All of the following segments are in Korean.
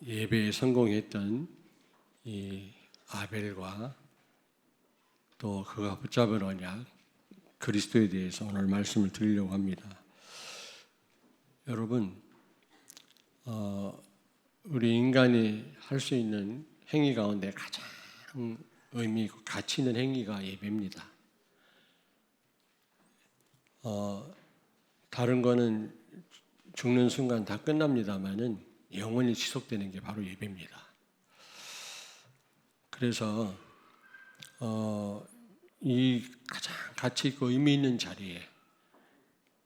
예배에 성공했던 이 아벨과 또 그가 붙잡은 언약 그리스도에 대해서 오늘 말씀을 드리려고 합니다. 여러분, 우리 인간이 할 수 있는 행위 가운데 가장 의미 있고 가치 있는 행위가 예배입니다. 다른 거는 죽는 순간 다 끝납니다만은 영원히 지속되는 게 바로 예배입니다. 그래서 이 가장 가치 있고 의미 있는 자리에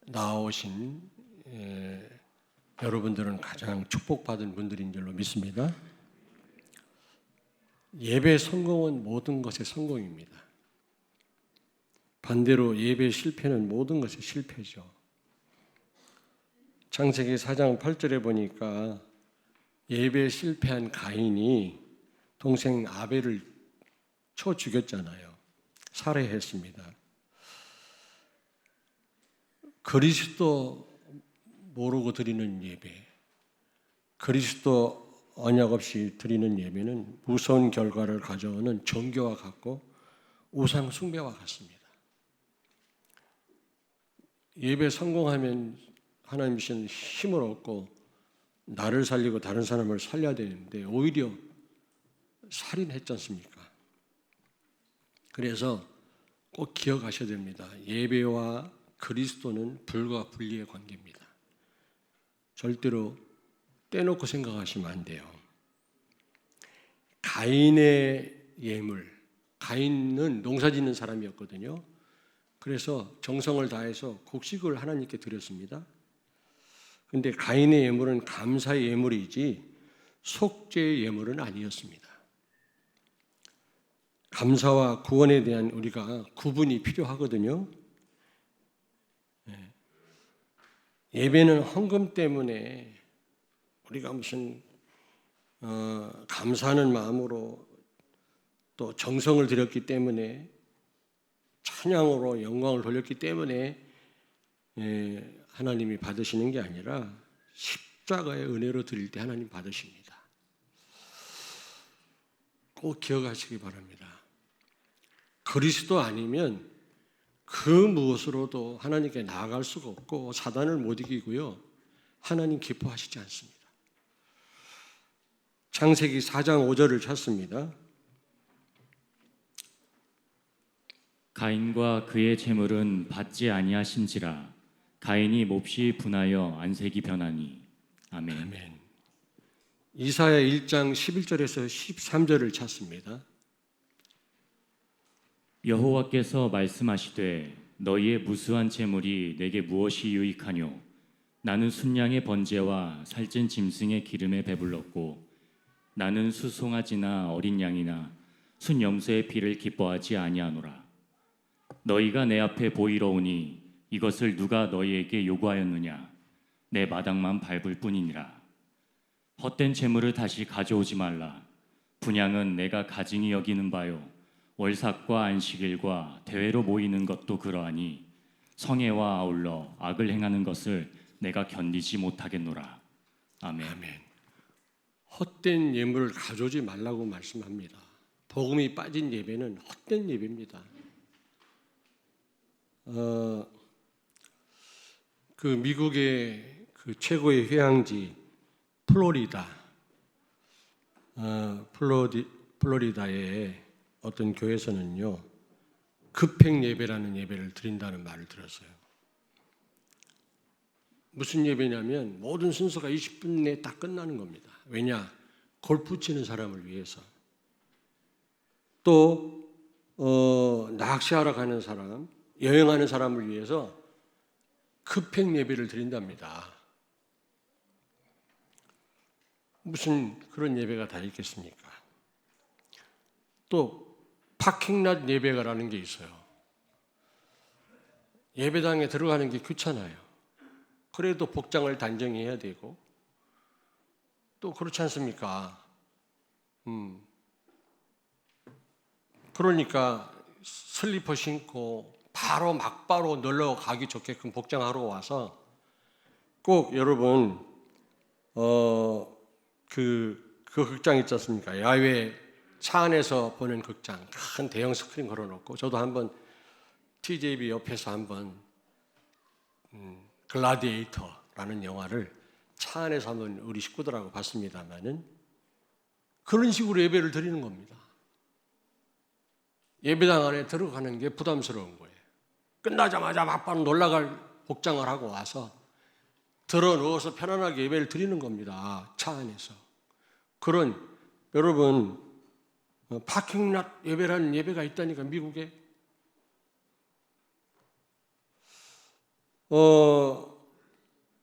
나오신 여러분들은 가장 축복받은 분들인 줄로 믿습니다. 예배 성공은 모든 것의 성공입니다. 반대로 예배 실패는 모든 것의 실패죠. 창세기 4장 8절에 보니까 예배에 실패한 가인이 동생 아벨을 쳐 죽였잖아요. 살해했습니다. 그리스도 모르고 드리는 예배, 그리스도 언약 없이 드리는 예배는 무서운 결과를 가져오는 종교와 같고 우상 숭배와 같습니다. 예배 성공하면 하나님 주신 힘을 얻고 나를 살리고 다른 사람을 살려야 되는데 오히려 살인했지 않습니까? 그래서 꼭 기억하셔야 됩니다. 예배와 그리스도는 불과 분리의 관계입니다. 절대로 떼놓고 생각하시면 안 돼요. 가인의 예물, 가인은 농사 짓는 사람이었거든요. 그래서 정성을 다해서 곡식을 하나님께 드렸습니다. 그런데 가인의 예물은 감사의 예물이지 속죄의 예물은 아니었습니다. 감사와 구원에 대한 우리가 구분이 필요하거든요. 예배는 헌금 때문에 우리가 무슨 감사하는 마음으로 또 정성을 들였기 때문에 찬양으로 영광을 돌렸기 때문에 하나님이 받으시는 게 아니라 십자가의 은혜로 드릴 때 하나님 받으십니다. 꼭 기억하시기 바랍니다. 그리스도 아니면 그 무엇으로도 하나님께 나아갈 수가 없고 사단을 못 이기고요. 하나님 기뻐하시지 않습니다. 창세기 4장 5절을 찾습니다. 가인과 그의 재물은 받지 아니하신지라 가인이 몹시 분하여 안색이 변하니. 아멘. 아멘. 이사야 1장 11절에서 13절을 찾습니다. 여호와께서 말씀하시되 너희의 무수한 재물이 내게 무엇이 유익하뇨? 나는 순양의 번제와 살찐 짐승의 기름에 배불렀고 나는 수송아지나 어린 양이나 순염소의 피를 기뻐하지 아니하노라. 너희가 내 앞에 보이러 오니 이것을 누가 너희에게 요구하였느냐? 내 마당만 밟을 뿐이니라. 헛된 재물을 다시 가져오지 말라. 분향은 내가 가증히 여기는 바요 월삭과 안식일과 대회로 모이는 것도 그러하니 성애와 아울러 악을 행하는 것을 내가 견디지 못하겠노라. 아멘. 아멘. 헛된 예물을 가져오지 말라고 말씀합니다. 복음이 빠진 예배는 헛된 예배입니다. 그 미국의 그 최고의 휴양지 플로리다의 어떤 교회에서는요 급행 예배라는 예배를 드린다는 말을 들었어요. 무슨 예배냐면 모든 순서가 20분 내에 딱 끝나는 겁니다. 왜냐? 골프 치는 사람을 위해서, 또 낚시하러 가는 사람, 여행하는 사람을 위해서 급행 예배를 드린답니다. 무슨 그런 예배가 다 있겠습니까? 또 파킹랏 예배가라는 게 있어요. 예배당에 들어가는 게 귀찮아요. 그래도 복장을 단정히 해야 되고 또 그렇지 않습니까? 그러니까 슬리퍼 신고 바로 막바로 놀러 가기 좋게끔 복장하러 와서 꼭 여러분 그 그 극장 있지 않습니까? 야외 차 안에서 보는 극장, 큰 대형 스크린 걸어놓고 저도 한번 TJB 옆에서 한번 글라디에이터라는 영화를 차 안에서 한번 우리 식구들하고 봤습니다만은 그런 식으로 예배를 드리는 겁니다. 예배당 안에 들어가는 게 부담스러운 거예요. 끝나자마자 막바로 놀라갈 복장을 하고 와서 들어 누워서 편안하게 예배를 드리는 겁니다. 차 안에서. 그런 여러분 파킹랏 예배라는 예배가 있다니까 미국에.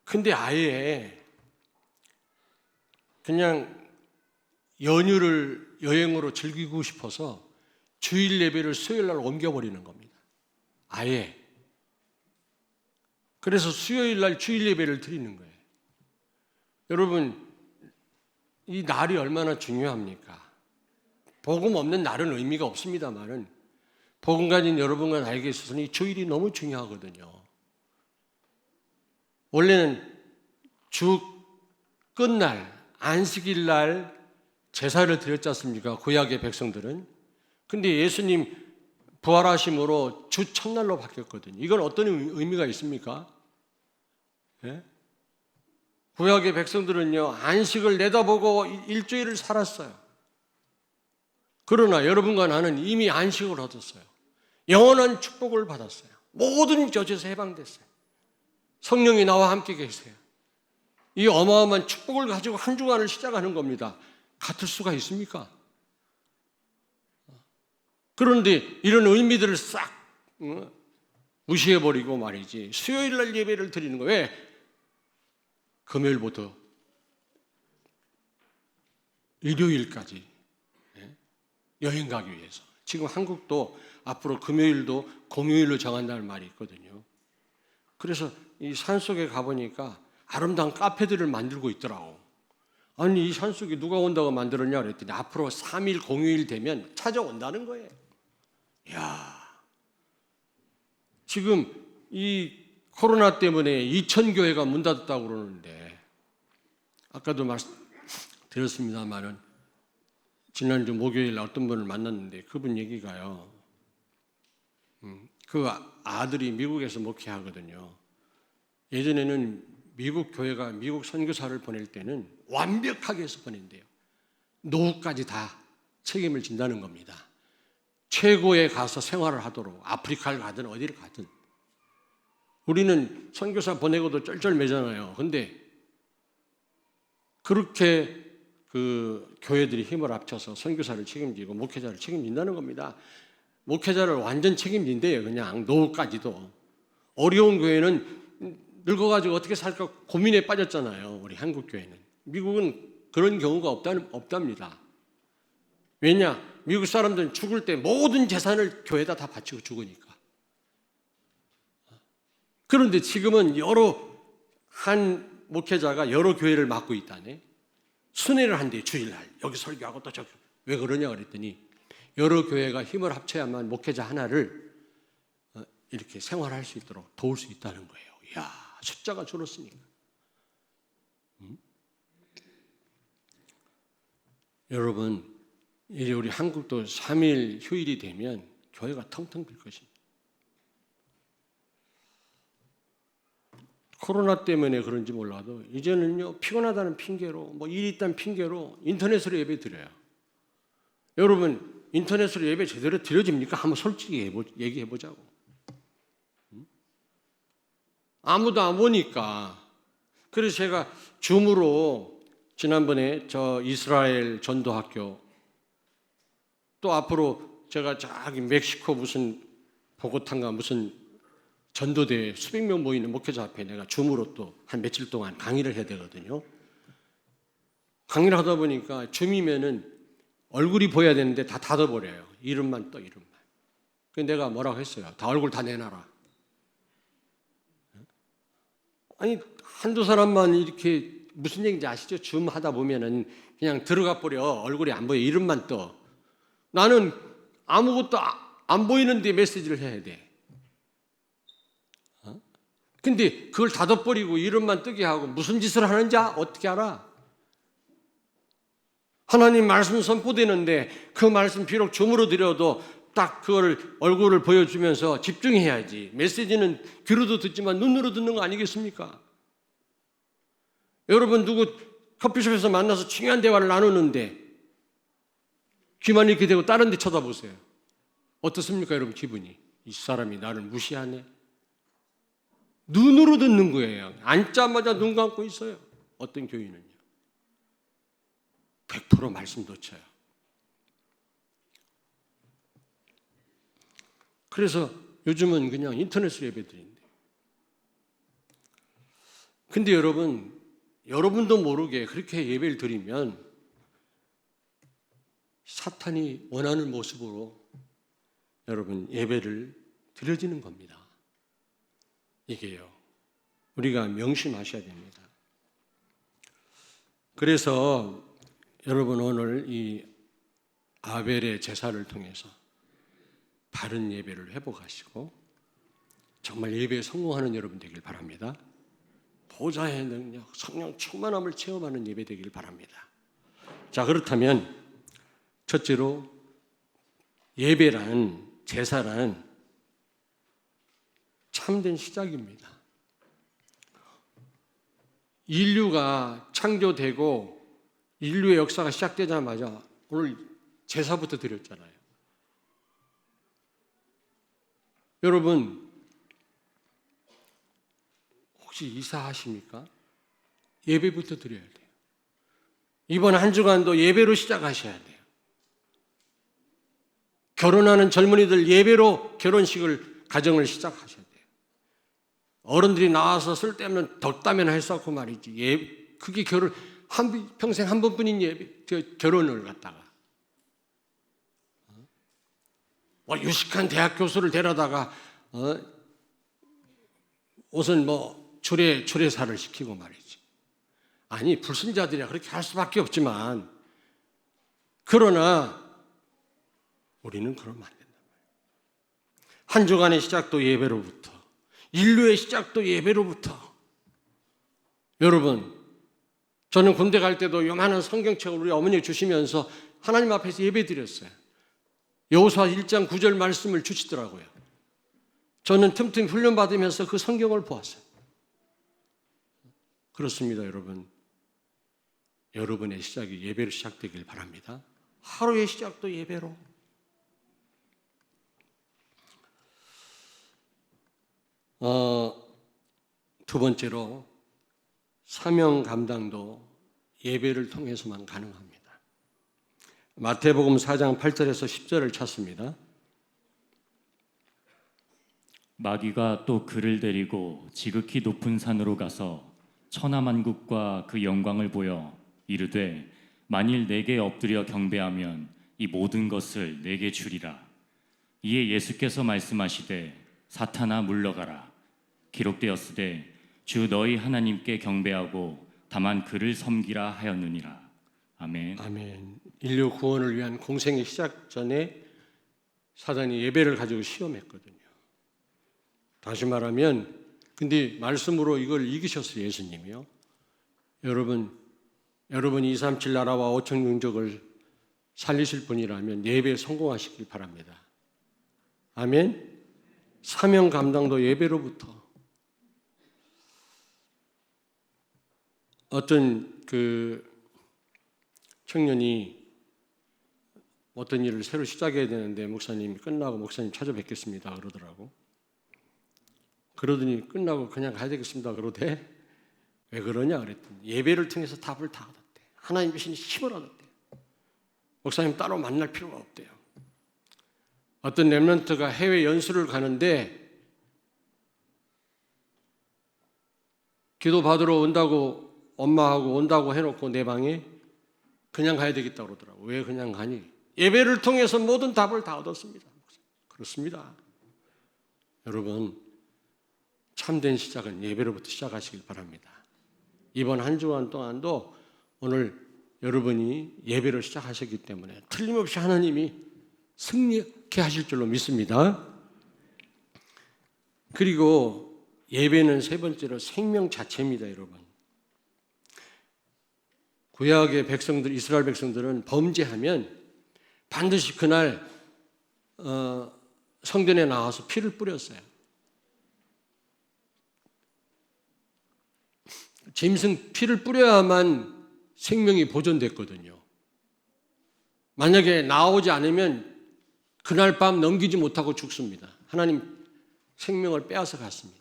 근데 아예 그냥 연휴를 여행으로 즐기고 싶어서 주일 예배를 수요일 날 옮겨버리는 겁니다. 아예. 그래서 수요일 날 주일 예배를 드리는 거예요. 여러분, 이 날이 얼마나 중요합니까? 복음 없는 날은 의미가 없습니다만은 복음 가진 여러분과 나에게 있어서는 이 주일이 너무 중요하거든요. 원래는 주 끝날, 안식일 날 제사를 드렸지 않습니까? 구약의 백성들은. 근데 예수님 부활하심으로 주 첫날로 바뀌었거든요. 이건 어떤 의미가 있습니까? 예? 구약의 백성들은요, 안식을 내다보고 일주일을 살았어요. 그러나 여러분과 나는 이미 안식을 얻었어요. 영원한 축복을 받았어요. 모든 저주에서 해방됐어요. 성령이 나와 함께 계세요. 이 어마어마한 축복을 가지고 한 주간을 시작하는 겁니다. 같을 수가 있습니까? 그런데 이런 의미들을 싹 무시해버리고 말이지 수요일 날 예배를 드리는 거예요. 왜? 금요일부터 일요일까지 여행 가기 위해서. 지금 한국도 앞으로 금요일도 공휴일로 정한다는 말이 있거든요. 그래서 이 산속에 가보니까 아름다운 카페들을 만들고 있더라고. 아니 이 산속에 누가 온다고 만들었냐 그랬더니 앞으로 3일 공휴일 되면 찾아온다는 거예요. 이야, 지금 이 코로나 때문에 2,000교회가 문 닫았다고 그러는데 아까도 말씀드렸습니다만은 지난주 목요일 어떤 분을 만났는데 그분 얘기가요. 그 아들이 미국에서 목회하거든요. 예전에는 미국 교회가 미국 선교사를 보낼 때는 완벽하게 해서 보낸대요. 노후까지 다 책임을 진다는 겁니다. 최고에 가서 생활을 하도록 아프리카를 가든 어디를 가든. 우리는 선교사 보내고도 쩔쩔매잖아요. 근데 그렇게 그 교회들이 힘을 합쳐서 선교사를 책임지고 목회자를 책임진다는 겁니다. 목회자를 완전 책임진대요. 그냥 노후까지도. 어려운 교회는 늙어가지고 어떻게 살까 고민에 빠졌잖아요. 우리 한국 교회는. 미국은 그런 경우가 없답니다. 왜냐? 미국 사람들은 죽을 때 모든 재산을 교회에다 다 바치고 죽으니까. 그런데 지금은 한 목회자가 여러 교회를 맡고 있다네. 순회를 한대, 주일날. 여기 설교하고 또 저기. 왜 그러냐 그랬더니 여러 교회가 힘을 합쳐야만 목회자 하나를 이렇게 생활할 수 있도록 도울 수 있다는 거예요. 이야, 숫자가 줄었으니까. 여러분, 이제 우리 한국도 3일 휴일이 되면 교회가 텅텅 빌 것입니다. 코로나 때문에 그런지 몰라도 이제는요 피곤하다는 핑계로 뭐 일이 있다는 핑계로 인터넷으로 예배 드려요. 여러분 인터넷으로 예배 제대로 드려집니까? 한번 솔직히 얘기해 보자고. 아무도 안 보니까. 그래서 제가 줌으로 지난번에 저 이스라엘 전도학교 또 앞으로 제가 저기 멕시코 무슨 보고탄가 무슨 전도대회 수백 명 모이는 목회자 앞에 내가 줌으로 또 한 며칠 동안 강의를 해야 되거든요. 강의를 하다 보니까 줌이면은 얼굴이 보여야 되는데 다 닫아버려요. 이름만 떠, 이름만. 그래서 내가 뭐라고 했어요. 다 얼굴 다 내놔라. 아니 한두 사람만 이렇게 무슨 얘기인지 아시죠? 줌 하다 보면은 그냥 들어가 버려. 얼굴이 안 보여. 이름만 떠. 나는 아무것도 안 보이는데 메시지를 해야 돼. 근데 그걸 닫아버리고 이름만 뜨게 하고 무슨 짓을 하는지 어떻게 알아? 하나님 말씀 선포되는데 그 말씀 비록 줌으로 드려도 딱 그걸 얼굴을 보여주면서 집중해야지. 메시지는 귀로도 듣지만 눈으로 듣는 거 아니겠습니까? 여러분 누구 커피숍에서 만나서 중요한 대화를 나누는데 귀만 이렇게 대고 다른 데 쳐다보세요. 어떻습니까 여러분 기분이? 이 사람이 나를 무시하네. 눈으로 듣는 거예요. 앉자마자 눈 감고 있어요. 어떤 교인은요. 100% 말씀 놓쳐요. 그래서 요즘은 그냥 인터넷으로 예배드린대요. 근데 여러분도 모르게 그렇게 예배를 드리면 사탄이 원하는 모습으로 여러분 예배를 드려지는 겁니다. 이게요. 우리가 명심하셔야 됩니다. 그래서 여러분 오늘 이 아벨의 제사를 통해서 바른 예배를 회복하시고 정말 예배에 성공하는 여러분 되길 바랍니다. 보좌의 능력, 성령 충만함을 체험하는 예배 되길 바랍니다. 자, 그렇다면 첫째로 예배란, 제사란 참된 시작입니다. 인류가 창조되고 인류의 역사가 시작되자마자 오늘 제사부터 드렸잖아요. 여러분 혹시 이사하십니까? 예배부터 드려야 돼요. 이번 한 주간도 예배로 시작하셔야 돼요. 결혼하는 젊은이들 예배로 결혼식을, 가정을 시작하셔야 돼요. 어른들이 나와서 쓸데없는 덕담이나 할 수 없고 말이지. 그게 평생 한 번뿐인 예배, 결혼을 갖다가. 유식한 대학 교수를 데려다가, 옷은 주례사를 시키고 말이지. 아니, 불신자들이야 그렇게 할 수밖에 없지만, 그러나, 우리는 그러면 안 된단 말이에요. 한 주간의 시작도 예배로부터, 인류의 시작도 예배로부터. 여러분, 저는 군대 갈 때도 요만한 성경책을 우리 어머니가 주시면서 하나님 앞에서 예배 드렸어요. 여호수아 1장 9절 말씀을 주시더라고요. 저는 틈틈이 훈련받으면서 그 성경을 보았어요. 그렇습니다, 여러분. 여러분의 시작이 예배로 시작되길 바랍니다. 하루의 시작도 예배로. 두 번째로 사명 감당도 예배를 통해서만 가능합니다. 마태복음 4장 8절에서 10절을 찾습니다. 마귀가 또 그를 데리고 지극히 높은 산으로 가서 천하만국과 그 영광을 보여 이르되 만일 내게 엎드려 경배하면 이 모든 것을 내게 주리라. 이에 예수께서 말씀하시되 사탄아 물러가라. 기록되었으되 주 너희 하나님께 경배하고 다만 그를 섬기라 하였느니라. 아멘. 아멘. 인류 구원을 위한 공생의 시작 전에 사단이 예배를 가지고 시험했거든요. 다시 말하면, 근데 말씀으로 이걸 이기셨어요, 예수님이요. 여러분이 237 나라와 5천 영족을 살리실 분이라면 예배에 성공하시길 바랍니다. 아멘. 사명 감당도 예배로부터. 어떤 청년이 어떤 일을 새로 시작해야 되는데 목사님이 끝나고 목사님 찾아뵙겠습니다 그러더라고. 그러더니 끝나고 그냥 가야 되겠습니다 그러대. 왜 그러냐 그랬더니 예배를 통해서 답을 다 얻었대. 하나님 주신 힘을 얻었대. 목사님 따로 만날 필요가 없대요. 어떤 렘넌트가 해외 연수를 가는데 기도 받으러 온다고 엄마하고 온다고 해놓고 내 방에 그냥 가야 되겠다고 그러더라고. 왜 그냥 가니? 예배를 통해서 모든 답을 다 얻었습니다. 그렇습니다. 여러분, 참된 시작은 예배로부터 시작하시길 바랍니다. 이번 한 주간 동안도 오늘 여러분이 예배로 시작하셨기 때문에 틀림없이 하나님이 승리케 하실 줄로 믿습니다. 그리고 예배는 세 번째로 생명 자체입니다, 여러분. 구약의 백성들, 이스라엘 백성들은 범죄하면 반드시 그날 성전에 나와서 피를 뿌렸어요. 짐승 피를 뿌려야만 생명이 보존됐거든요. 만약에 나오지 않으면 그날 밤 넘기지 못하고 죽습니다. 하나님 생명을 빼앗아 갔습니다.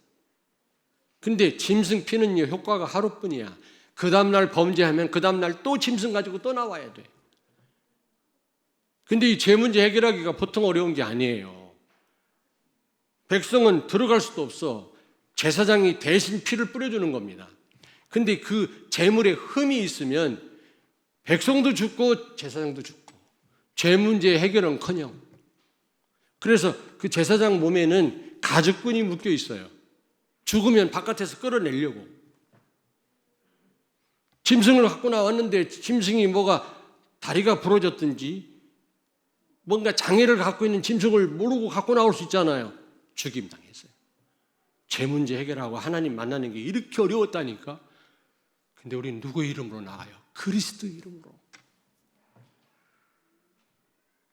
근데 짐승 피는요, 효과가 하루뿐이야. 그 다음날 범죄하면 그 다음날 또 짐승 가지고 또 나와야 돼. 근데 이 죄 문제 해결하기가 보통 어려운 게 아니에요. 백성은 들어갈 수도 없어. 제사장이 대신 피를 뿌려주는 겁니다. 근데 그 재물에 흠이 있으면 백성도 죽고 제사장도 죽고 죄 문제 해결은커녕. 그래서 그 제사장 몸에는 가죽끈이 묶여 있어요. 죽으면 바깥에서 끌어내려고. 짐승을 갖고 나왔는데 짐승이 뭐가 다리가 부러졌든지 뭔가 장애를 갖고 있는 짐승을 모르고 갖고 나올 수 있잖아요. 죽임당했어요. 죄 문제 해결하고 하나님 만나는 게 이렇게 어려웠다니까. 근데 우리는 누구의 이름으로 나가요? 그리스도 이름으로.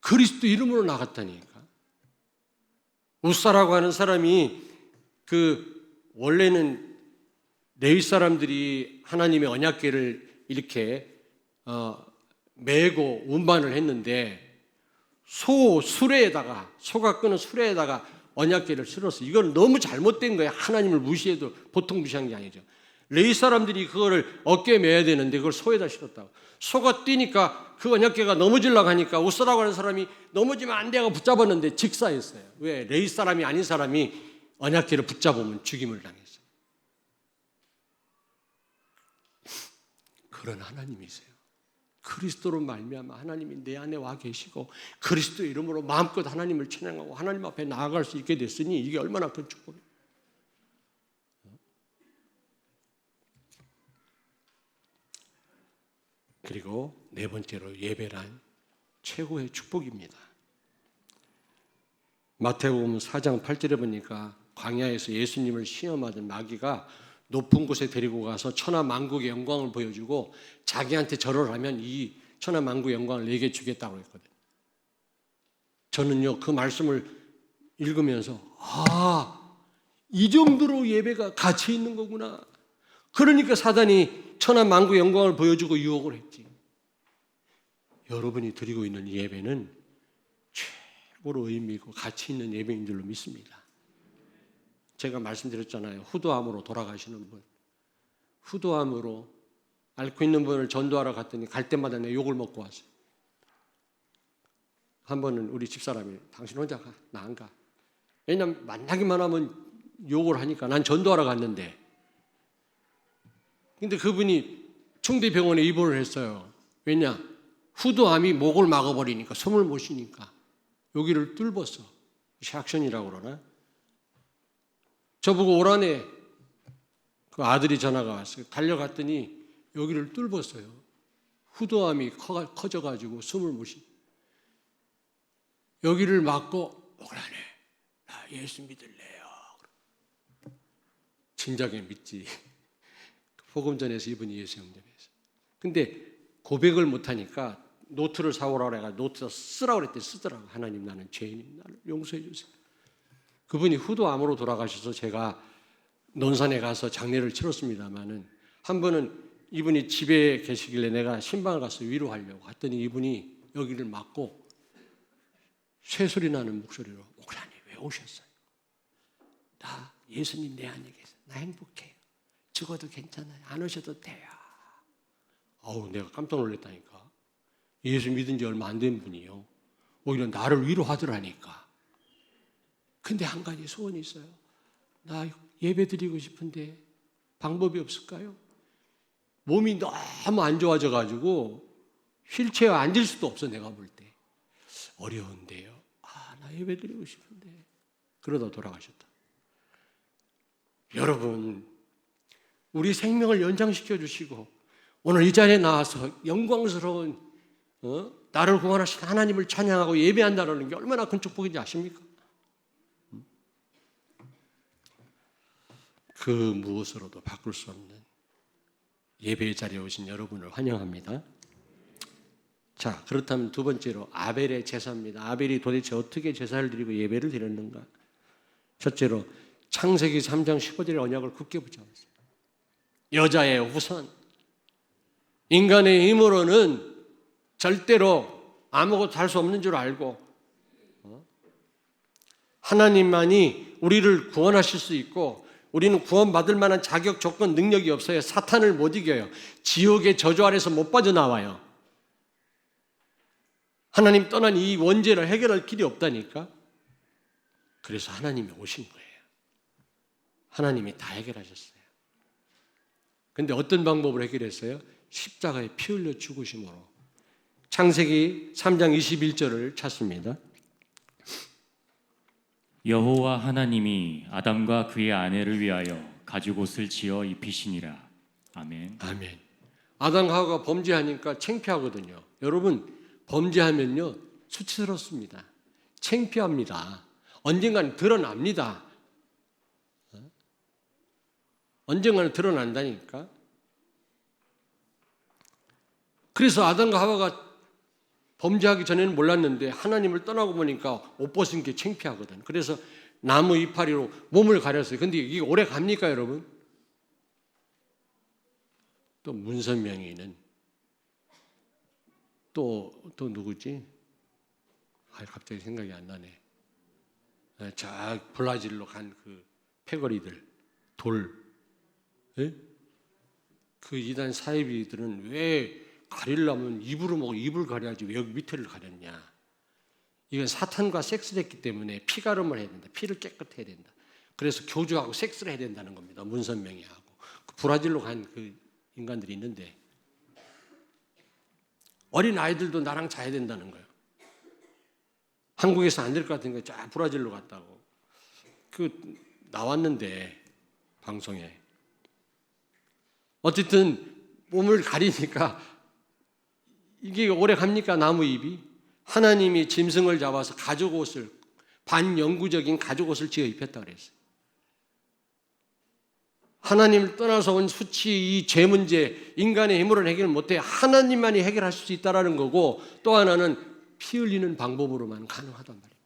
그리스도 이름으로 나갔다니까. 우사라고 하는 사람이 원래는 레위 사람들이 하나님의 언약궤를 이렇게 메고 운반을 했는데 소가 끄는 수레에다가 언약궤를 실었어. 이건 너무 잘못된 거예요. 하나님을 무시해도 보통 무시한 게 아니죠. 레위 사람들이 그거를 어깨에 메야 되는데 그걸 소에다 실었다고. 소가 뛰니까 그 언약궤가 넘어지려고 하니까 우사라고 하는 사람이 넘어지면 안 돼 하고 붙잡았는데 직사했어요. 왜? 레위 사람이 아닌 사람이 언약궤를 붙잡으면 죽임을 당했어요. 그런 하나님이세요. 그리스도로 말미암아 하나님이 내 안에 와 계시고 그리스도 이름으로 마음껏 하나님을 찬양하고 하나님 앞에 나아갈 수 있게 됐으니 이게 얼마나 큰 축복이에요. 그리고 네 번째로 예배란 최고의 축복입니다. 마태복음 4장 8절에 보니까 광야에서 예수님을 시험하던 마귀가 높은 곳에 데리고 가서 천하 만국의 영광을 보여주고 자기한테 절을 하면 이 천하 만국의 영광을 내게 주겠다고 했거든요. 저는요 그 말씀을 읽으면서 이 정도로 예배가 가치 있는 거구나. 그러니까 사단이 천하 만국의 영광을 보여주고 유혹을 했지. 여러분이 드리고 있는 예배는 최고로 의미 있고 가치 있는 예배인 줄로 믿습니다. 제가 말씀드렸잖아요. 후도함으로 돌아가시는 분. 후도함으로 앓고 있는 분을 전도하러 갔더니 갈 때마다 내 욕을 먹고 왔어요. 한 번은 우리 집사람이 당신 혼자 가, 나 안 가. 왜냐하면 만나기만 하면 욕을 하니까 난 전도하러 갔는데. 근데 그분이 충대병원에 입원을 했어요. 왜냐? 후도함이 목을 막아버리니까 숨을 못 쉬니까 여기를 뚫었어. 샥션이라고 그러나? 저보고 오라네. 그 아들이 전화가 왔어요. 달려갔더니 여기를 뚫었어요. 후도함이 커져가지고 숨을 못 쉬. 여기를 막고 오라네. 나 예수 믿을래요. 진작에 믿지. 복음전에서 이분이 예수 영접했어요. 근데 고백을 못하니까 노트를 사오라 그래가 노트 쓰라고 그랬더니 쓰더라고. 하나님 나는 죄인임. 나를 용서해 주세요. 그분이 후도암으로 돌아가셔서 제가 논산에 가서 장례를 치렀습니다마는 한 번은 이분이 집에 계시길래 내가 신방을 가서 위로하려고 했더니 이분이 여기를 막고 쇠소리 나는 목소리로 목사님 왜 오셨어요? 나 예수님 내 안에 계세요. 나 행복해요. 죽어도 괜찮아요. 안 오셔도 돼요. 내가 깜짝 놀랐다니까. 예수 믿은 지 얼마 안 된 분이요. 오히려 나를 위로하더라니까. 근데 한 가지 소원이 있어요. 나 예배 드리고 싶은데 방법이 없을까요? 몸이 너무 안 좋아져가지고 휠체어 앉을 수도 없어 내가 볼 때. 어려운데요. 나 예배 드리고 싶은데. 그러다 돌아가셨다. 여러분, 우리 생명을 연장시켜 주시고 오늘 이 자리에 나와서 영광스러운 나를 구원하신 하나님을 찬양하고 예배한다는 게 얼마나 큰 축복인지 아십니까? 그 무엇으로도 바꿀 수 없는 예배 자리에 오신 여러분을 환영합니다. 자, 그렇다면 두 번째로 아벨의 제사입니다. 아벨이 도대체 어떻게 제사를 드리고 예배를 드렸는가? 첫째로 창세기 3장 15절의 언약을 굳게 붙잡았어요. 여자의 우선. 인간의 힘으로는 절대로 아무것도 할 수 없는 줄 알고 하나님만이 우리를 구원하실 수 있고 우리는 구원받을 만한 자격, 조건, 능력이 없어요. 사탄을 못 이겨요. 지옥의 저주 아래서 못 빠져나와요. 하나님 떠난 이 원죄를 해결할 길이 없다니까. 그래서 하나님이 오신 거예요. 하나님이 다 해결하셨어요. 그런데 어떤 방법으로 해결했어요? 십자가에 피 흘려 죽으심으로. 창세기 3장 21절을 찾습니다. 여호와 하나님이 아담과 그의 아내를 위하여 가죽옷을 지어 입히시니라. 아멘. 아멘. 아담과 하와가 범죄하니까 창피하거든요. 여러분, 범죄하면요 수치스럽습니다. 창피합니다. 언젠가는 드러납니다. 언젠가는 드러난다니까. 그래서 아담과 하와가 범죄하기 전에는 몰랐는데 하나님을 떠나고 보니까 옷 벗은 게 창피하거든. 그래서 나무 이파리로 몸을 가렸어요. 근데 이게 오래 갑니까, 여러분? 또 문선명이는 또 누구지? 갑자기 생각이 안 나네. 저 브라질로 간 그 패거리들, 돌. 예? 그 이단 사이비들은 왜 가리려면 입으로 먹고 입을 가려야지 왜 여기 밑에를 가렸냐. 이건 사탄과 섹스를 했기 때문에 피가름을 해야 된다. 피를 깨끗해야 된다. 그래서 교주하고 섹스를 해야 된다는 겁니다. 문선명이하고. 그 브라질로 간 그 인간들이 있는데 어린 아이들도 나랑 자야 된다는 거예요. 한국에서 안 될 것 같은 거 쫙 브라질로 갔다고. 그 나왔는데 방송에 어쨌든 몸을 가리니까 이게 오래 갑니까? 나무 잎이. 하나님이 짐승을 잡아서 가죽옷을 반영구적인 가죽옷을 지어 입혔다 그랬어요. 하나님을 떠나서 온 수치, 이 죄 문제, 인간의 힘으로는 해결 못해. 하나님만이 해결하실 수 있다라는 거고, 또 하나는 피 흘리는 방법으로만 가능하단 말이에요.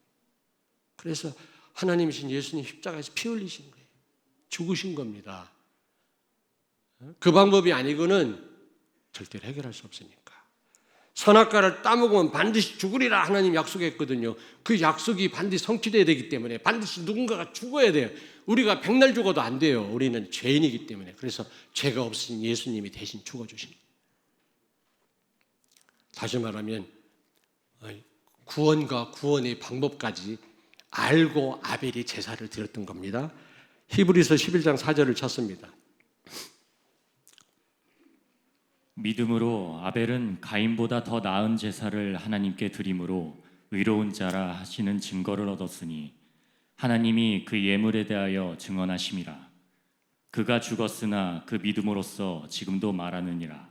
그래서 하나님이신 예수님 십자가에서 피 흘리신 거예요. 죽으신 겁니다. 그 방법이 아니고는 절대로 해결할 수 없으니까. 선악과를 따먹으면 반드시 죽으리라 하나님 약속했거든요. 그 약속이 반드시 성취돼야 되기 때문에 반드시 누군가가 죽어야 돼요. 우리가 백날 죽어도 안 돼요. 우리는 죄인이기 때문에. 그래서 죄가 없으신 예수님이 대신 죽어주신 거예요. 다시 말하면 구원과 구원의 방법까지 알고 아벨이 제사를 드렸던 겁니다. 히브리서 11장 4절을 찾습니다. 믿음으로 아벨은 가인보다 더 나은 제사를 하나님께 드림으로 의로운 자라 하시는 증거를 얻었으니 하나님이 그 예물에 대하여 증언하심이라. 그가 죽었으나 그 믿음으로써 지금도 말하느니라.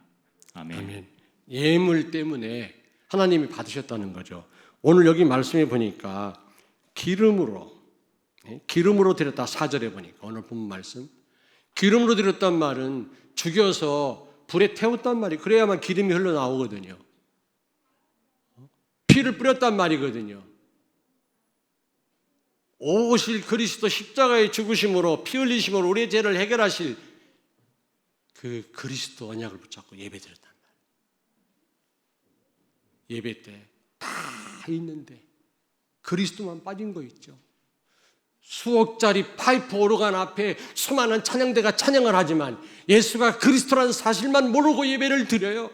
아멘. 아멘. 예물 때문에 하나님이 받으셨다는 거죠. 오늘 여기 말씀해 보니까 기름으로 드렸다. 4절에 보니까 오늘 본 말씀 기름으로 드렸단 말은 죽여서 불에 태웠단 말이. 그래야만 기름이 흘러나오거든요. 피를 뿌렸단 말이거든요. 오실 그리스도 십자가의 죽으심으로 피 흘리심으로 우리의 죄를 해결하실 그 그리스도 언약을 붙잡고 예배드렸단 말이에요. 예배 때 다 있는데 그리스도만 빠진 거 있죠. 수억짜리 파이프 오르간 앞에 수많은 찬양대가 찬양을 하지만 예수가 그리스도라는 사실만 모르고 예배를 드려요.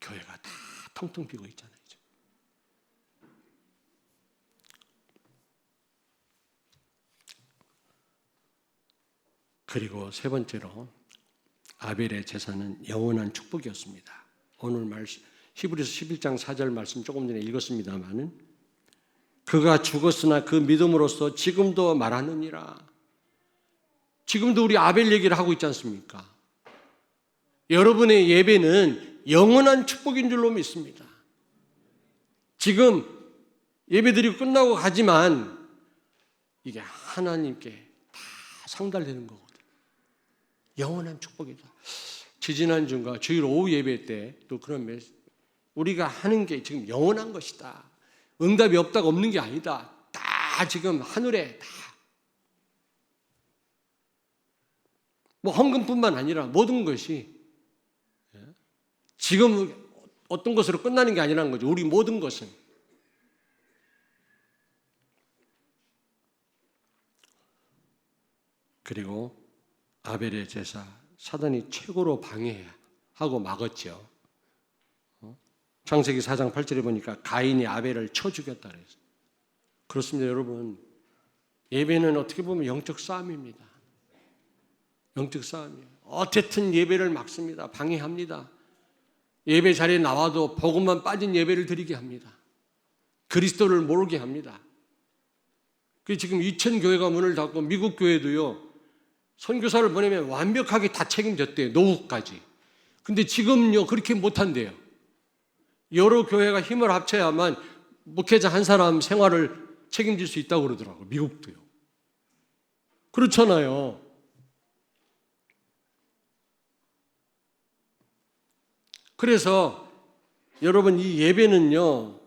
교회가 다 텅텅 비고 있잖아요. 그리고 세 번째로 아벨의 제사는 영원한 축복이었습니다. 오늘 말씀 히브리서 11장 4절 말씀 조금 전에 읽었습니다마는 그가 죽었으나 그 믿음으로써 지금도 말하느니라. 지금도 우리 아벨 얘기를 하고 있지 않습니까? 여러분의 예배는 영원한 축복인 줄로 믿습니다. 지금 예배드리고 끝나고 가지만 이게 하나님께 다 상달되는 거거든요. 영원한 축복이다. 지지난주인가 주일 오후 예배 때 또 그런 우리가 하는 게 지금 영원한 것이다. 응답이 없다가 없는 게 아니다. 다 지금 하늘에 다. 뭐 헌금뿐만 아니라 모든 것이 지금 어떤 것으로 끝나는 게 아니라는 거죠. 우리 모든 것은. 그리고 아벨의 제사, 사단이 최고로 방해하고 막았죠. 창세기 4장 8절에 보니까 가인이 아벨을 쳐 죽였다 그랬어요. 그렇습니다, 여러분. 예배는 어떻게 보면 영적 싸움입니다. 영적 싸움이에요. 어쨌든 예배를 막습니다. 방해합니다. 예배 자리에 나와도 복음만 빠진 예배를 드리게 합니다. 그리스도를 모르게 합니다. 그 지금 2천 교회가 문을 닫고 미국 교회도요. 선교사를 보내면 완벽하게 다 책임졌대요. 노후까지. 근데 지금요 그렇게 못한대요. 여러 교회가 힘을 합쳐야만 목회자 한 사람 생활을 책임질 수 있다고 그러더라고요. 미국도요. 그렇잖아요. 그래서 여러분 이 예배는요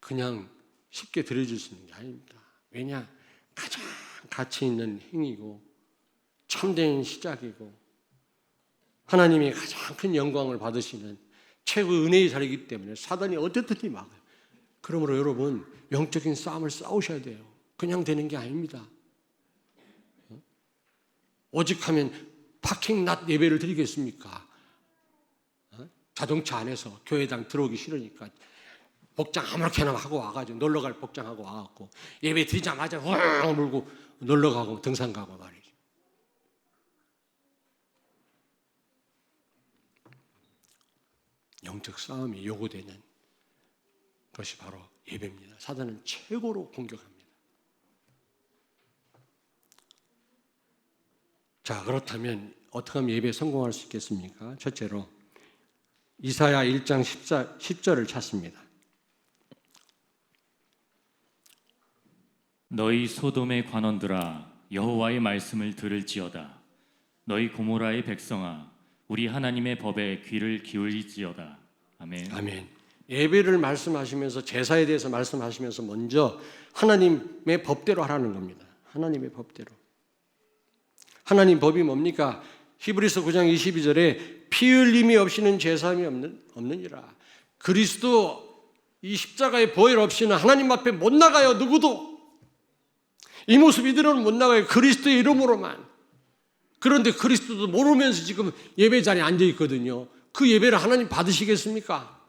그냥 쉽게 드려줄 수 있는 게 아닙니다. 왜냐? 가장 가치 있는 행위고 참된 시작이고 하나님이 가장 큰 영광을 받으시는 최고의 은혜의 자리이기 때문에 사단이 어떻든지 막아요. 그러므로 여러분 영적인 싸움을 싸우셔야 돼요. 그냥 되는 게 아닙니다. 오직하면 파킹 랏 예배를 드리겠습니까? 자동차 안에서 교회당 들어오기 싫으니까 복장 아무렇게나 하고 와가지고 놀러갈 복장하고 와갖고 예배 드리자마자 훌 물고 놀러가고 등산 가고 말이죠. 영적 싸움이 요구되는 것이 바로 예배입니다. 사단은 최고로 공격합니다. 자, 그렇다면 어떻게 하면 예배에 성공할 수 있겠습니까? 첫째로 이사야 1장 10절을 찾습니다. 너희 소돔의 관원들아 여호와의 말씀을 들을지어다. 너희 고모라의 백성아 우리 하나님의 법에 귀를 기울일지어다. 아멘. 아멘. 예배를 말씀하시면서 제사에 대해서 말씀하시면서 먼저 하나님의 법대로 하라는 겁니다. 하나님의 법대로. 하나님 법이 뭡니까? 히브리서 9장 22절에 피 흘림이 없이는 제사함이 없느니라. 그리스도 이 십자가의 보혈 없이는 하나님 앞에 못 나가요. 누구도. 이 모습 이대로는 못 나가요. 그리스도의 이름으로만. 그런데 그리스도도 모르면서 지금 예배 자리에 앉아 있거든요. 그 예배를 하나님 받으시겠습니까?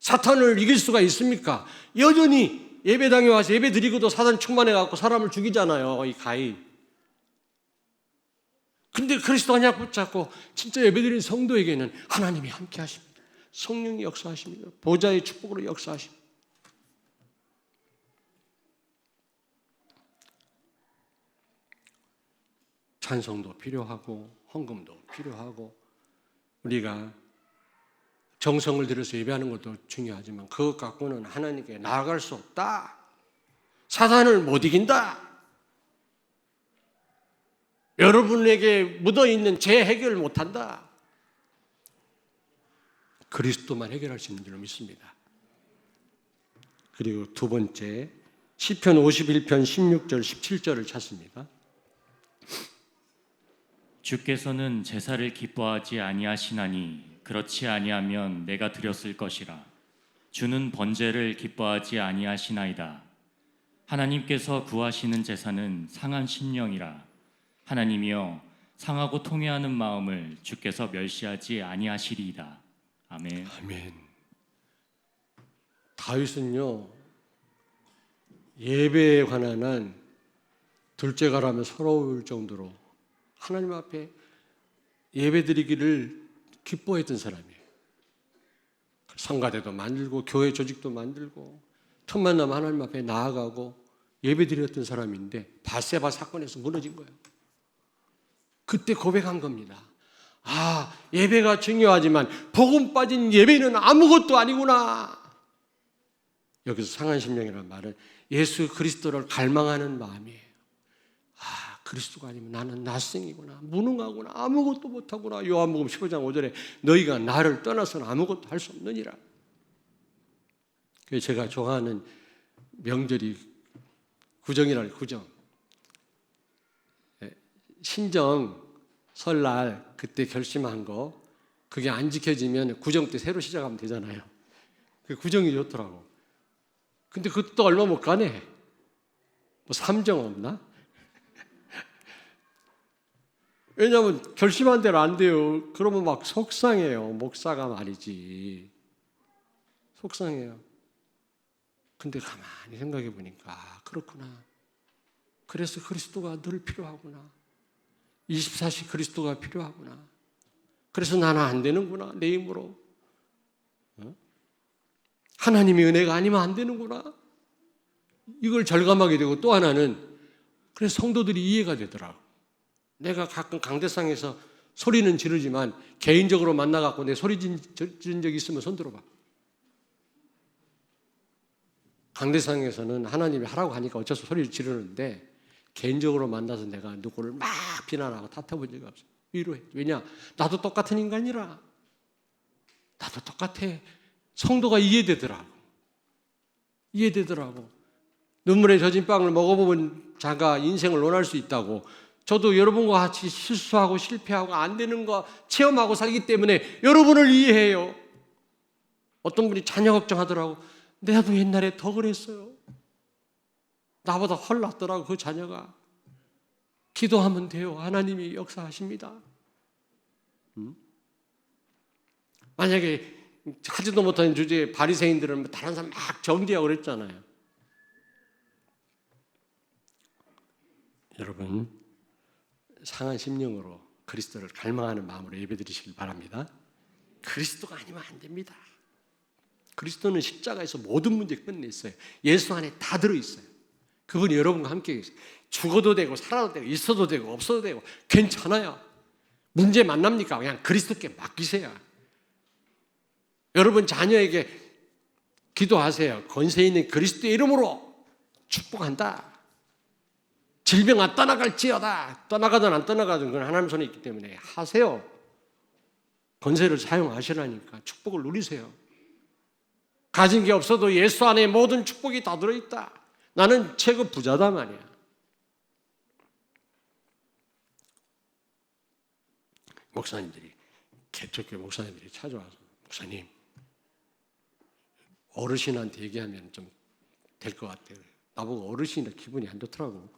사탄을 이길 수가 있습니까? 여전히 예배당에 와서 예배 드리고도 사단 충만해갖고 사람을 죽이잖아요. 이 가인. 근데 그리스도 언약 붙잡고 진짜 예배드리는 성도에게는 하나님이 함께 하십니다. 성령이 역사하십니다. 보좌의 축복으로 역사하십니다. 찬송도 필요하고 헌금도 필요하고 우리가 정성을 들여서 예배하는 것도 중요하지만 그것 갖고는 하나님께 나아갈 수 없다. 사단을 못 이긴다. 여러분에게 묻어있는 죄 해결을 못한다. 그리스도만 해결할 수 있는 줄로 믿습니다. 그리고 두 번째 시편 51편 16절 17절을 찾습니다. 주께서는 제사를 기뻐하지 아니하시나니 그렇지 아니하면 내가 드렸을 것이라. 주는 번제를 기뻐하지 아니하시나이다. 하나님께서 구하시는 제사는 상한 심령이라. 하나님이여 상하고 통회하는 마음을 주께서 멸시하지 아니하시리이다. 아멘. 아멘. 다윗은요 예배에 관한 한 둘째가라면 서러울 정도로 하나님 앞에 예배드리기를 기뻐했던 사람이에요. 성가대도 만들고 교회 조직도 만들고 틈만 나면 하나님 앞에 나아가고 예배드렸던 사람인데 바세바 사건에서 무너진 거예요. 그때 고백한 겁니다. 아, 예배가 중요하지만 복음 빠진 예배는 아무것도 아니구나. 여기서 상한 심령이라는 말은 예수 그리스도를 갈망하는 마음이에요. 아, 그리스도가 아니면 나는 낯생이구나, 무능하구나, 아무것도 못하구나. 요한복음 15장 5절에 너희가 나를 떠나서는 아무것도 할 수 없느니라. 그래서 제가 좋아하는 명절이 구정이라는 구정. 신정 설날 그때 결심한 거 그게 안 지켜지면 구정 때 새로 시작하면 되잖아요. 그 구정이 좋더라고. 근데 그것도 얼마 못 가네. 뭐 삼정 없나? 왜냐하면 결심한 대로 안 돼요. 그러면 막 속상해요. 목사가 말이지. 속상해요. 근데 가만히 생각해 보니까 그렇구나. 그래서 그리스도가 늘 필요하구나. 24시 그리스도가 필요하구나. 그래서 나는 안 되는구나. 내 힘으로. 하나님의 은혜가 아니면 안 되는구나. 이걸 절감하게 되고 또 하나는 그래서 성도들이 이해가 되더라고. 내가 가끔 강대상에서 소리는 지르지만 개인적으로 만나갖고 내 소리 지른 적 있으면 손 들어봐. 강대상에서는 하나님이 하라고 하니까 어째서 소리를 지르는데 개인적으로 만나서 내가 누구를 막 비난하고 탓해본 적이 없어요. 위로해. 왜냐? 나도 똑같은 인간이라. 나도 똑같아. 성도가 이해되더라고. 이해되더라고. 눈물에 젖은 빵을 먹어보면 자가 인생을 논할 수 있다고. 저도 여러분과 같이 실수하고 실패하고 안 되는 거 체험하고 살기 때문에 여러분을 이해해요. 어떤 분이 자녀 걱정하더라고. 나도 옛날에 더 그랬어요. 나보다 헐 낫더라고 그 자녀가. 기도하면 돼요. 하나님이 역사하십니다. 만약에 하지도 못하는 주제에 바리새인들은 다른 사람 막 정죄하고 그랬잖아요. 여러분 상한 심령으로 그리스도를 갈망하는 마음으로 예배드리시길 바랍니다. 그리스도가 아니면 안 됩니다. 그리스도는 십자가에서 모든 문제 끝냈어요. 예수 안에 다 들어있어요. 그분이 여러분과 함께 계세요. 죽어도 되고 살아도 되고 있어도 되고 없어도 되고 괜찮아요. 문제 만납니까? 그냥 그리스도께 맡기세요. 여러분 자녀에게 기도하세요. 권세 있는 그리스도의 이름으로 축복한다. 질병아 떠나갈지어다. 떠나가든 안 떠나가든 그건 하나님 손에 있기 때문에 하세요. 권세를 사용하시라니까 축복을 누리세요. 가진 게 없어도 예수 안에 모든 축복이 다 들어있다. 나는 최고 부자다 말이야. 목사님들이 개척교회 목사님들이 찾아와서 목사님 어르신한테 얘기하면 좀 될 것 같아요. 나보고 어르신이라 기분이 안 좋더라고.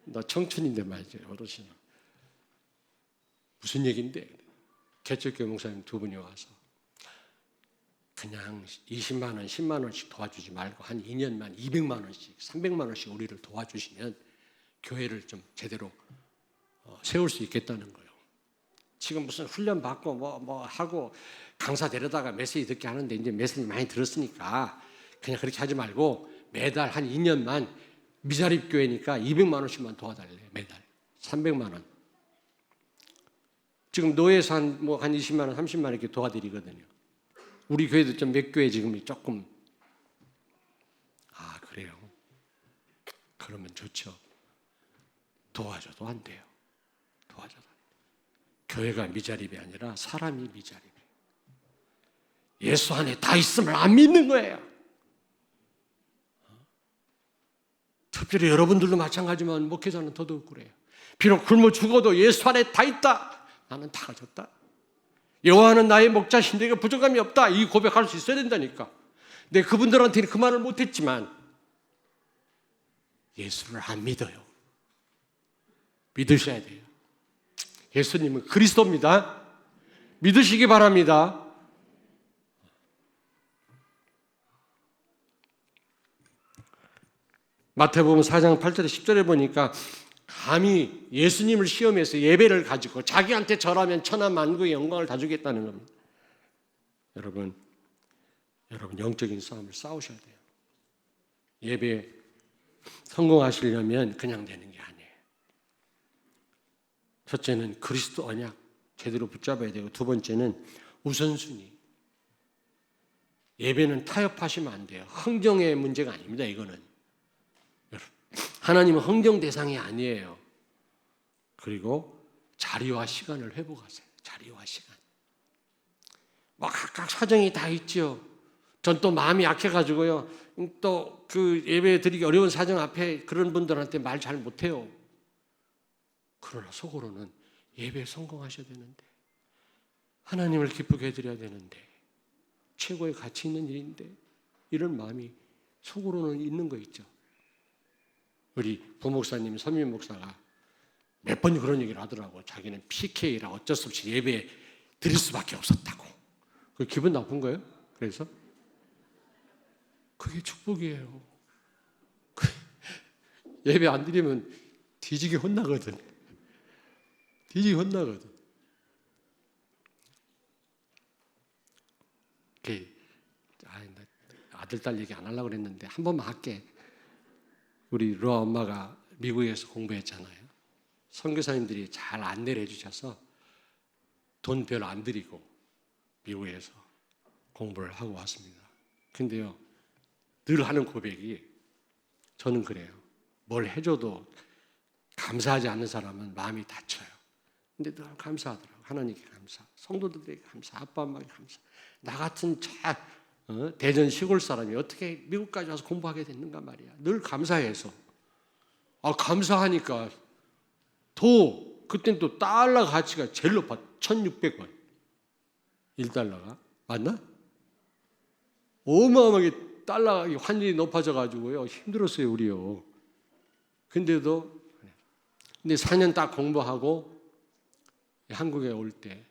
나 청춘인데 말이지 어르신. 무슨 얘기인데? 개척교회 목사님 두 분이 와서 그냥 20만 원, 10만 원씩 도와주지 말고 한 2년만 200만 원씩, 300만 원씩 우리를 도와주시면 교회를 좀 제대로 세울 수 있겠다는 거예요. 지금 무슨 훈련 받고 뭐 하고 강사 데려다가 메시지 듣게 하는데 이제 메시지 많이 들었으니까 그냥 그렇게 하지 말고 매달 한 2년만 미자립 교회니까 200만 원씩만 도와달래. 매달 300만 원. 지금 노예에서 한 20만 원, 30만 원 이렇게 도와드리거든요. 우리 교회도 좀 몇 교회 지금 조금 그래요. 그러면 좋죠. 도와줘도 안 돼요. 도와줘도 안 돼요. 교회가 미자립이 아니라 사람이 미자립이에요. 예수 안에 다 있음을 안 믿는 거예요. 특별히 여러분들도 마찬가지지만 목회자는 더더욱 그래요. 비록 굶어 죽어도 예수 안에 다 있다. 나는 다 가졌다. 여호와는 나의 목자신 내가 부족함이 없다. 이 고백할 수 있어야 된다니까. 근데 그분들한테는 그 말을 못했지만 예수를 안 믿어요. 믿으셔야 돼요. 예수님은 그리스도입니다. 믿으시기 바랍니다. 마태복음 4장 8절에 10절에 보니까 감히 예수님을 시험해서 예배를 가지고 자기한테 절하면 천하 만국의 영광을 다 주겠다는 겁니다. 여러분 영적인 싸움을 싸우셔야 돼요. 예배 성공하시려면 그냥 되는 게 아니에요. 첫째는 그리스도 언약 제대로 붙잡아야 되고 두 번째는 우선순위. 예배는 타협하시면 안 돼요. 흥정의 문제가 아닙니다. 이거는 하나님은 흥정 대상이 아니에요. 그리고 자리와 시간을 회복하세요. 자리와 시간. 뭐 각각 사정이 다 있죠. 전 또 마음이 약해가지고요. 또 그 예배 드리기 어려운 사정 앞에 그런 분들한테 말 잘 못해요. 그러나 속으로는 예배에 성공하셔야 되는데, 하나님을 기쁘게 해드려야 되는데, 최고의 가치 있는 일인데, 이런 마음이 속으로는 있는 거 있죠. 우리 부목사님, 선민 목사가 몇 번 그런 얘기를 하더라고. 자기는 PK라 어쩔 수 없이 예배 드릴 수밖에 없었다고. 그 기분 나쁜 거예요? 그래서 그게 축복이에요. 예배 안 드리면 뒤지게 혼나거든. 뒤지게 혼나거든. 아들, 딸 얘기 안 하려고 그랬는데 한 번만 할게. 우리 로아 엄마가 미국에서 공부했잖아요. 선교사님들이 잘 안내를 해주셔서 돈 별로 안 들이고 미국에서 공부를 하고 왔습니다. 근데요, 늘 하는 고백이, 저는 그래요. 뭘 해줘도 감사하지 않는 사람은 마음이 다쳐요. 근데 늘 감사하더라고요. 하나님께 감사, 성도들에게 감사, 아빠 엄마에게 감사. 나 같은 대전 시골 사람이 어떻게 미국까지 와서 공부하게 됐는가 말이야. 늘 감사해서. 감사하니까 그땐 또 달러 가치가 제일 높아. 1,600원. 1달러가. 맞나? 어마어마하게 달러 환율이 높아져가지고요. 힘들었어요, 우리요. 근데 4년 딱 공부하고 한국에 올 때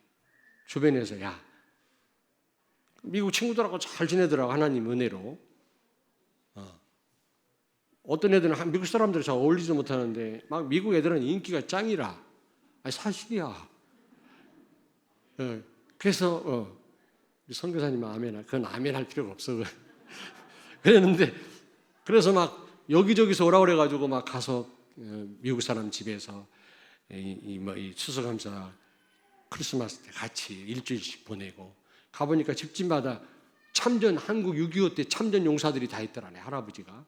주변에서, 미국 친구들하고 잘 지내더라고, 하나님 은혜로. 어떤 애들은 미국 사람들 잘 어울리지 못하는데 막 미국 애들은 인기가 짱이라. 사실이야. 그래서 우리 선교사님은 아멘. 그건 아멘 할 필요가 없어. 그랬는데, 그래서 막 여기저기서 오라 그래가지고 막 가서 미국 사람 집에서 이 추수감사 크리스마스 때 같이 일주일씩 보내고, 가보니까 집집마다 한국 6.25 때 참전 용사들이 다 있더라네, 할아버지가.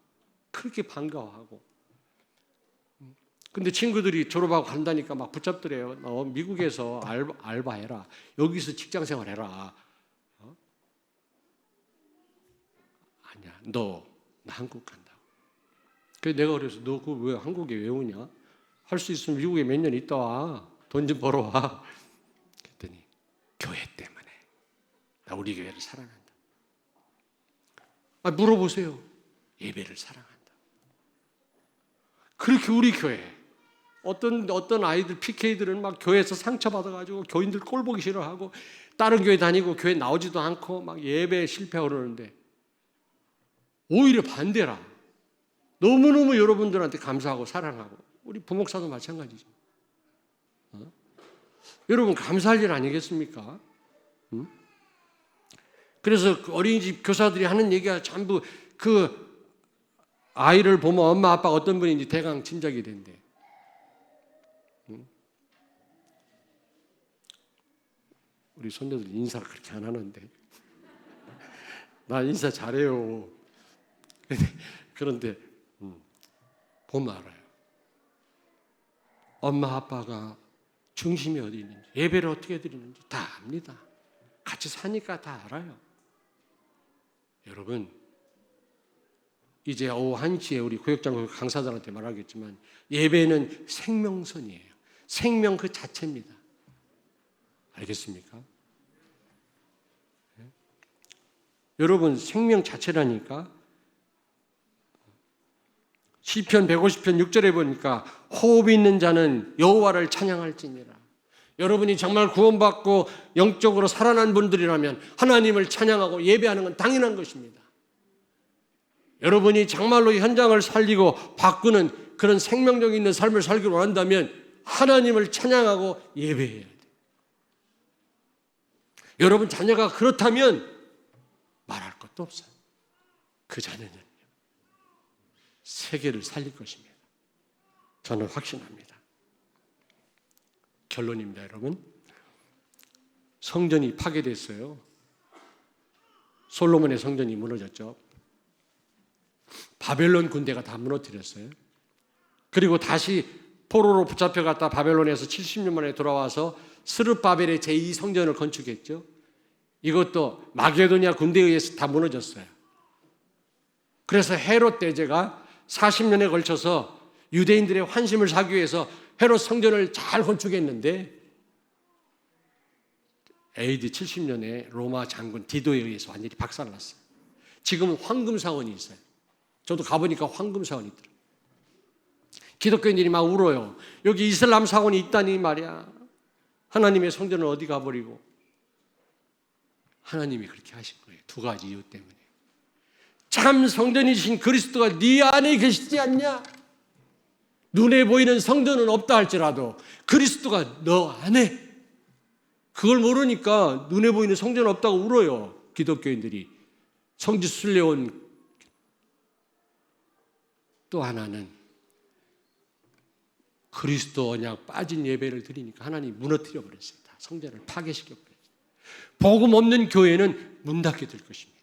그렇게 반가워하고. 근데 친구들이 졸업하고 간다니까 막 붙잡더래요. 너 미국에서 알바해라. 여기서 직장생활 해라. 아니야, 나 한국 간다고. 그래서 내가 그래서 너 그 왜 한국에 왜 오냐? 할 수 있으면 미국에 몇 년 있다 와. 돈 좀 벌어와. 그랬더니 교회 때문에. 나 우리 교회를 사랑한다. 물어보세요. 예배를 사랑한다. 그렇게 우리 교회 어떤 아이들 PK들은 막 교회에서 상처받아가지고 교인들 꼴 보기 싫어하고 다른 교회 다니고 교회 나오지도 않고 막 예배에 실패하고 그러는데, 오히려 반대라. 너무너무 여러분들한테 감사하고 사랑하고, 우리 부목사도 마찬가지죠. 여러분 감사할 일 아니겠습니까? 그래서 그 어린이집 교사들이 하는 얘기가 전부 그 아이를 보면 엄마 아빠가 어떤 분인지 대강 짐작이 된대. 우리 손녀들 인사를 그렇게 안 하는데 나 인사 잘해요. 그런데 보면 알아요. 엄마 아빠가 중심이 어디 있는지, 예배를 어떻게 드리는지 다 압니다. 같이 사니까 다 알아요. 여러분, 이제 오후 1시에 우리 구역장 강사들한테 말하겠지만, 예배는 생명선이에요. 생명 그 자체입니다. 알겠습니까? 네? 여러분, 생명 자체라니까. 시편 150편 6절에 보니까 호흡이 있는 자는 여호와를 찬양할지니라. 여러분이 정말 구원받고 영적으로 살아난 분들이라면 하나님을 찬양하고 예배하는 건 당연한 것입니다. 여러분이 정말로 현장을 살리고 바꾸는 그런 생명력 있는 삶을 살기를 원한다면 하나님을 찬양하고 예배해야 돼요. 여러분 자녀가 그렇다면 말할 것도 없어요. 그 자녀는 세계를 살릴 것입니다. 저는 확신합니다. 결론입니다, 여러분. 성전이 파괴됐어요. 솔로몬의 성전이 무너졌죠. 바벨론 군대가 다 무너뜨렸어요. 그리고 다시 포로로 붙잡혀갔다 바벨론에서 70년 만에 돌아와서 스룹바벨의 제2성전을 건축했죠. 이것도 마게도냐 군대에 의해서 다 무너졌어요. 그래서 헤롯 대제가 40년에 걸쳐서 유대인들의 환심을 사기 위해서 헤롯 성전을 잘 건축했는데 AD 70년에 로마 장군 디도에 의해서 완전히 박살났어요. 지금은 황금사원이 있어요. 저도 가보니까 황금사원이 있더라고요. 기독교인들이 막 울어요. 여기 이슬람 사원이 있다니 말이야. 하나님의 성전을 어디 가버리고. 하나님이 그렇게 하신 거예요. 두 가지 이유 때문에. 참 성전이신 그리스도가 네 안에 계시지 않냐? 눈에 보이는 성전은 없다 할지라도 그리스도가 너 안에. 그걸 모르니까 눈에 보이는 성전 없다고 울어요. 기독교인들이. 성지순례원. 또 하나는 그리스도 언약 빠진 예배를 드리니까 하나님이 무너뜨려 버렸어요. 성전을 파괴시켜 버렸어요. 복음 없는 교회는 문 닫게 될 것입니다.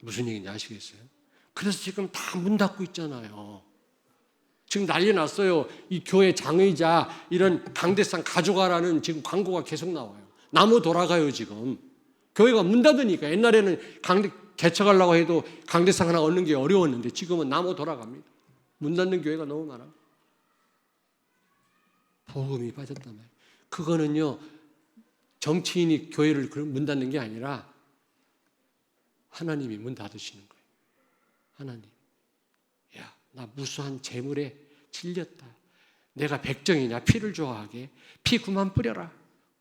무슨 얘기인지 아시겠어요? 그래서 지금 다 문 닫고 있잖아요. 지금 난리 났어요. 이 교회 장의자 이런 강대상 가져가라는 지금 광고가 계속 나와요. 나무 돌아가요 지금. 교회가 문 닫으니까. 옛날에는 강대 개척하려고 해도 강대상 하나 얻는 게 어려웠는데 지금은 나무 돌아갑니다. 문 닫는 교회가 너무 많아. 복음이 빠졌단 말이에요. 그거는요 정치인이 교회를 문 닫는 게 아니라 하나님이 문 닫으시는 거예요. 하나님, 야, 나 무수한 재물에 질렸다. 내가 백정이냐 피를 좋아하게 피 그만 뿌려라.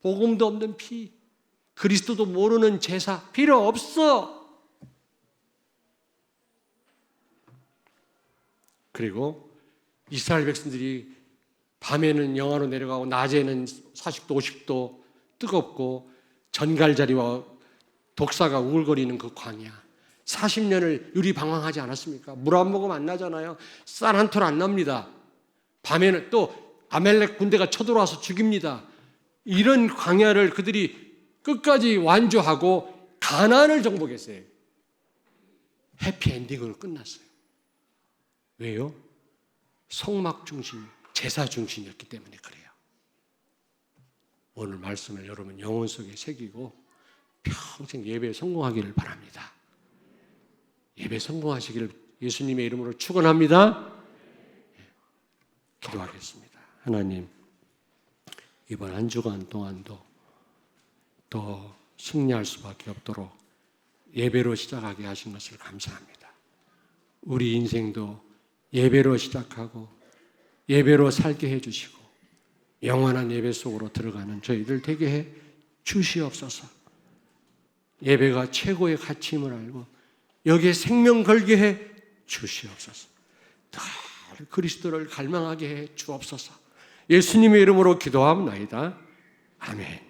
복음도 없는 피, 그리스도도 모르는 제사 필요 없어. 그리고 이스라엘 백성들이 밤에는 영하로 내려가고 낮에는 40도 50도 뜨겁고 전갈자리와 독사가 우글거리는 그 광야 40년을 유리방황하지 않았습니까? 물 안 먹으면 안 나잖아요. 쌀 한 톨 안 납니다. 밤에는 또 아멜렉 군대가 쳐들어와서 죽입니다. 이런 광야를 그들이 끝까지 완주하고 가나안을 정복했어요. 해피엔딩으로 끝났어요. 왜요? 성막 중심, 제사 중심이었기 때문에 그래요. 오늘 말씀을 여러분 영혼 속에 새기고 평생 예배에 성공하기를 바랍니다. 예배 성공하시기를 예수님의 이름으로 축원합니다. 기도하겠습니다. 하나님, 이번 한 주간 동안도 더 승리할 수밖에 없도록 예배로 시작하게 하신 것을 감사합니다. 우리 인생도 예배로 시작하고 예배로 살게 해주시고 영원한 예배 속으로 들어가는 저희들 되게 해 주시옵소서. 예배가 최고의 가치임을 알고 여기에 생명 걸게 해 주시옵소서. 늘 그리스도를 갈망하게 해 주옵소서. 예수님의 이름으로 기도합니다. 아멘.